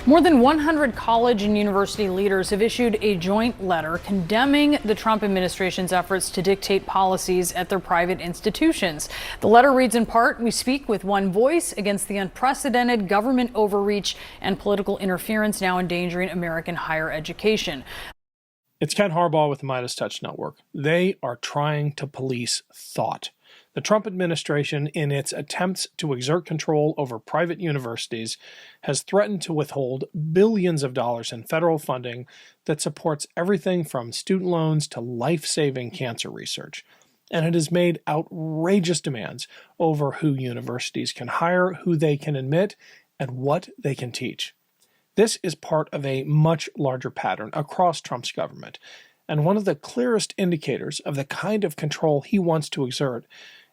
More than 100 college and university leaders have issued a joint letter condemning the Trump administration's efforts to dictate policies at their private institutions. The letter reads in part, "We speak with one voice against the unprecedented government overreach and political interference now endangering American higher education." It's Ken Harbaugh with the Midas Touch Network. They are trying to police thought. The Trump administration, in its attempts to exert control over private universities, has threatened to withhold billions of dollars in federal funding that supports everything from student loans to life-saving cancer research. And it has made outrageous demands over who universities can hire, who they can admit, and what they can teach. This is part of a much larger pattern across Trump's government, and one of the clearest indicators of the kind of control he wants to exert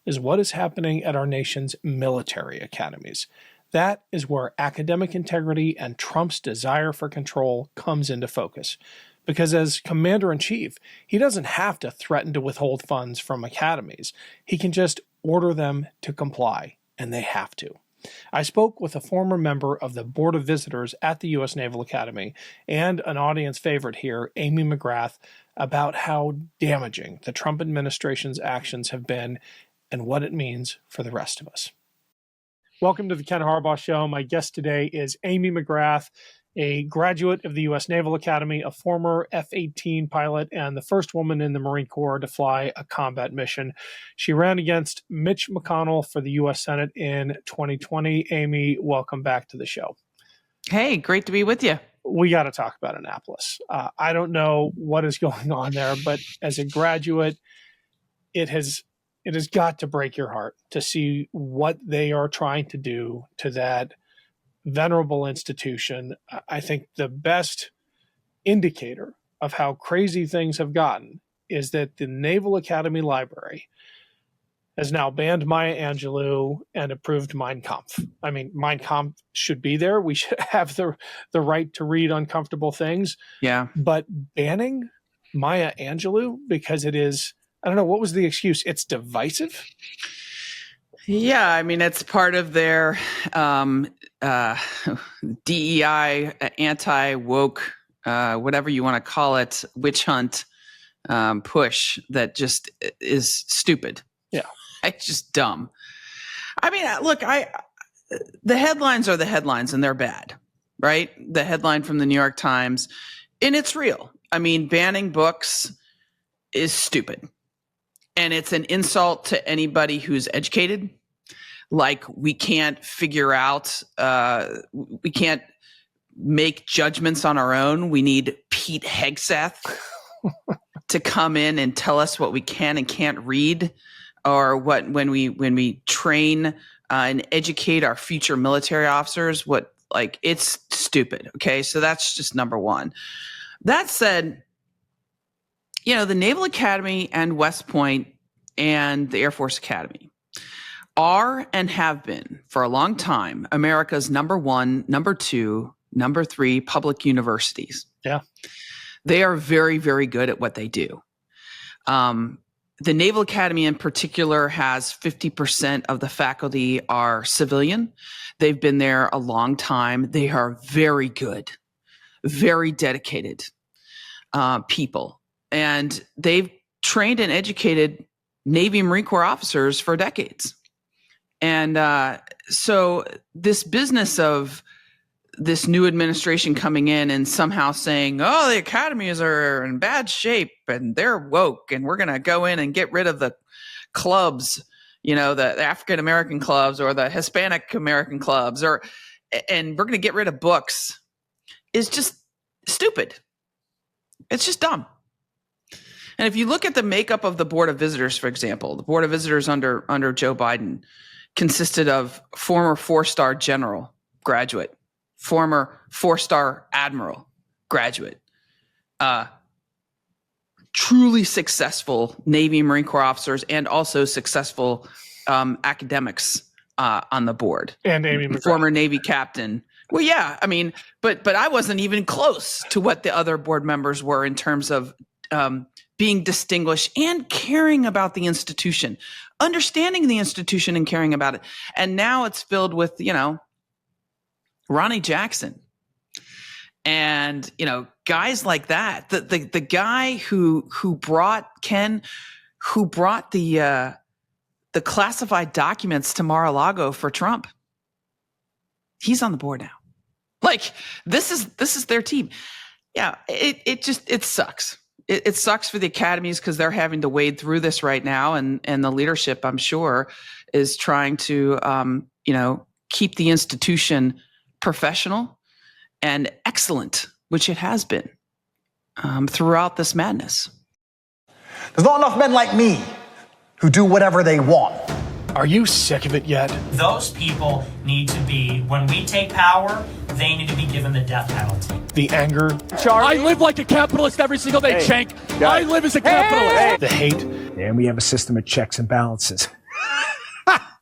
is what is happening at our nation's military academies. That is where academic integrity and Trump's desire for control comes into focus. Because as commander-in-chief, he doesn't have to threaten to withhold funds from academies. He can just order them to comply, and they have to. I spoke with a former member of the Board of Visitors at the U.S. Naval Academy and an audience favorite here, Amy McGrath, about how damaging the Trump administration's actions have been and what it means for the rest of us. Welcome to the Ken Harbaugh Show. My guest today is Amy McGrath, a graduate of the U.S. Naval Academy, a former F-18 pilot, and the first woman in the Marine Corps to fly a combat mission. She ran against Mitch McConnell for the U.S. Senate in 2020. Amy, welcome back to the show. Hey, great to be with you. We got to talk about Annapolis. I don't know what is going on there, but as a graduate, it has got to break your heart to see what they are trying to do to that venerable institution. I think the best indicator of how crazy things have gotten is that the Naval Academy Library has now banned Maya Angelou and approved Mein Kampf. I mean, Mein Kampf should be there. We should have the right to read uncomfortable things. Yeah. But banning Maya Angelou because it is, I don't know, what was the excuse? It's divisive? Yeah, I mean, it's part of their DEI, anti-woke, whatever you want to call it, witch hunt push that just is stupid. Yeah. It's just dumb. I mean, look, the headlines are the headlines and they're bad, right? The headline from the New York Times, and it's real. I mean, banning books is stupid. And it's an insult to anybody who's educated. Like, we can't figure out, we can't make judgments on our own. We need Pete Hegseth to come in and tell us what we can and can't read, or what when we train and educate our future military officers. It's stupid. Okay, so that's just number one. That said, the Naval Academy and West Point and the Air Force Academy are and have been for a long time America's number one, number two, number three public universities. Yeah. They are very, very good at what they do. The Naval Academy in particular has 50% of the faculty are civilian. They've been there a long time. They are very good, very dedicated people. And they've trained and educated Navy and Marine Corps officers for decades. And so this business of this new administration coming in and somehow saying, oh, the academies are in bad shape and they're woke and we're going to go in and get rid of the clubs, the African-American clubs or the Hispanic-American clubs, and we're going to get rid of books, is just stupid. It's just dumb. And if you look at the makeup of the Board of Visitors, for example, the Board of Visitors under Joe Biden consisted of former four-star general graduate, former four-star admiral graduate, truly successful Navy and Marine Corps officers, and also successful academics on the board. And Amy McGrath, former Navy captain. Well, yeah, I mean, but I wasn't even close to what the other board members were in terms of being distinguished and caring about the institution, understanding the institution and caring about it. And now it's filled with, Ronnie Jackson. And, guys like that, the guy who brought the classified documents to Mar-a-Lago for Trump, he's on the board now. Like, this is their team. Yeah, it sucks. It sucks for the academies because they're having to wade through this right now, and the leadership, I'm sure, is trying to keep the institution professional and excellent, which it has been throughout this madness. There's not enough men like me who do whatever they want. Are you sick of it yet? Those people need to be, when we take power, they need to be given the death penalty. The anger. I live like a capitalist every single day, Cenk. I live as a capitalist. The hate. And we have a system of checks and balances.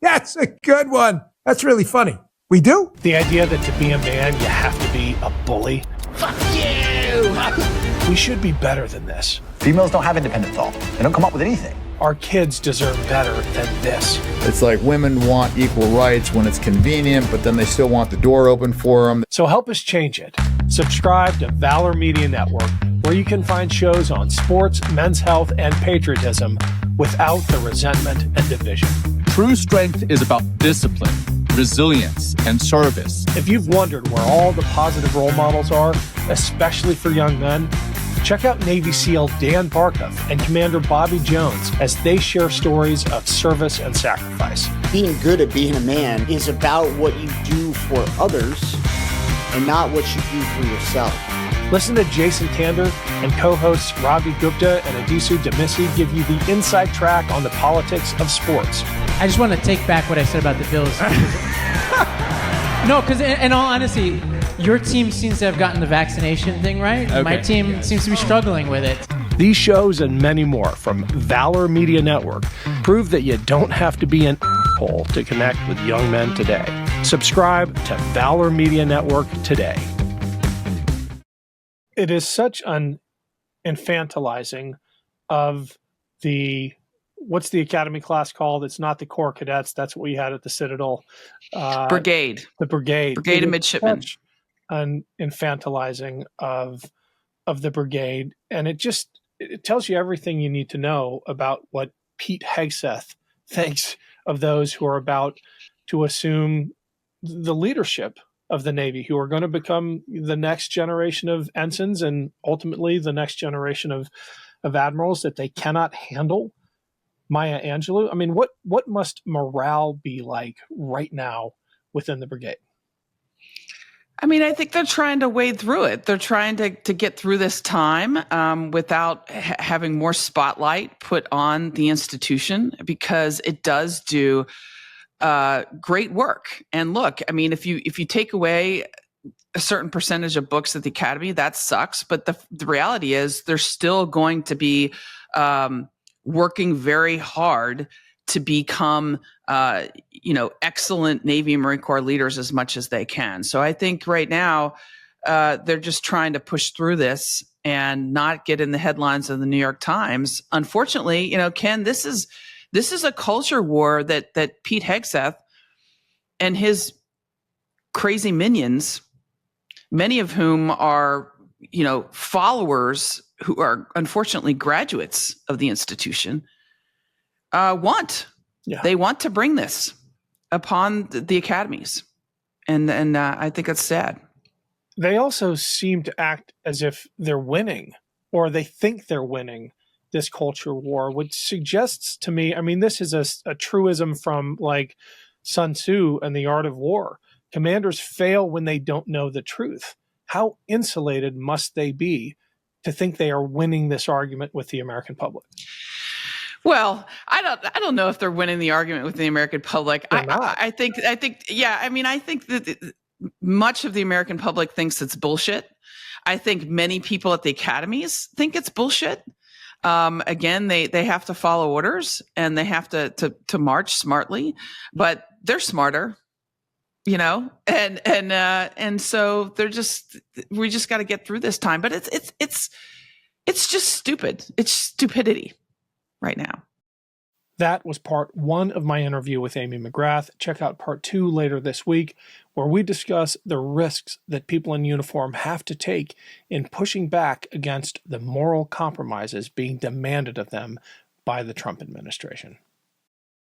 That's a good one. That's really funny. We do? The idea that to be a man, you have to be a bully. Fuck you! We should be better than this. Females don't have independent thought. They don't come up with anything. Our kids deserve better than this. It's like women want equal rights when it's convenient, but then they still want the door open for them. So help us change it. Subscribe to Valor Media Network, where you can find shows on sports, men's health, and patriotism without the resentment and division. True strength is about discipline, resilience, and service. If you've wondered where all the positive role models are, especially for young men, check out Navy SEAL Dan Barkov and Commander Bobby Jones as they share stories of service and sacrifice. Being good at being a man is about what you do for others and not what you do for yourself. Listen to Jason Tander and co-hosts Ravi Gupta and Adisu Demisi give you the inside track on the politics of sports. I just want to take back what I said about the Bills. No, because in all honesty, your team seems to have gotten the vaccination thing right. Okay. My team seems to be struggling with it. These shows and many more from Valor Media Network prove that you don't have to be an asshole to connect with young men today. Subscribe to Valor Media Network today. It is such an infantilizing of the, what's the academy class called? It's not the Corps Cadets. That's what we had at the Citadel. Brigade. The Brigade. Brigade of Midshipmen. An infantilizing of the brigade, and it tells you everything you need to know about what Pete Hegseth thinks of those who are about to assume the leadership of the Navy, who are going to become the next generation of ensigns and ultimately the next generation of admirals, that they cannot handle Maya Angelou. I mean, what must morale be like right now within the brigade? I mean, I think they're trying to wade through it. They're trying to get through this time without having more spotlight put on the institution, because it does do great work. And look, I mean, if you take away a certain percentage of books at the academy, that sucks. But the reality is they're still going to be working very hard to become, excellent Navy and Marine Corps leaders as much as they can. So I think right now they're just trying to push through this and not get in the headlines of the New York Times. Unfortunately, Ken, this is a culture war that Pete Hegseth and his crazy minions, many of whom are, followers who are unfortunately graduates of the institution, want. Yeah. They want to bring this upon the academies. And I think it's sad. They also seem to act as if they're winning, or they think they're winning this culture war, which suggests to me, I mean, this is a truism from like Sun Tzu and the Art of War. Commanders fail when they don't know the truth. How insulated must they be to think they are winning this argument with the American public? Well, I don't know if they're winning the argument with the American public. I think that much of the American public thinks it's bullshit. I think many people at the academies think it's bullshit. Again, they have to follow orders and they have to march smartly, but they're smarter, and so we just got to get through this time. But it's just stupid. It's stupidity right now. That was part 1 of my interview with Amy McGrath. Check out part 2 later this week, where we discuss the risks that people in uniform have to take in pushing back against the moral compromises being demanded of them by the Trump administration.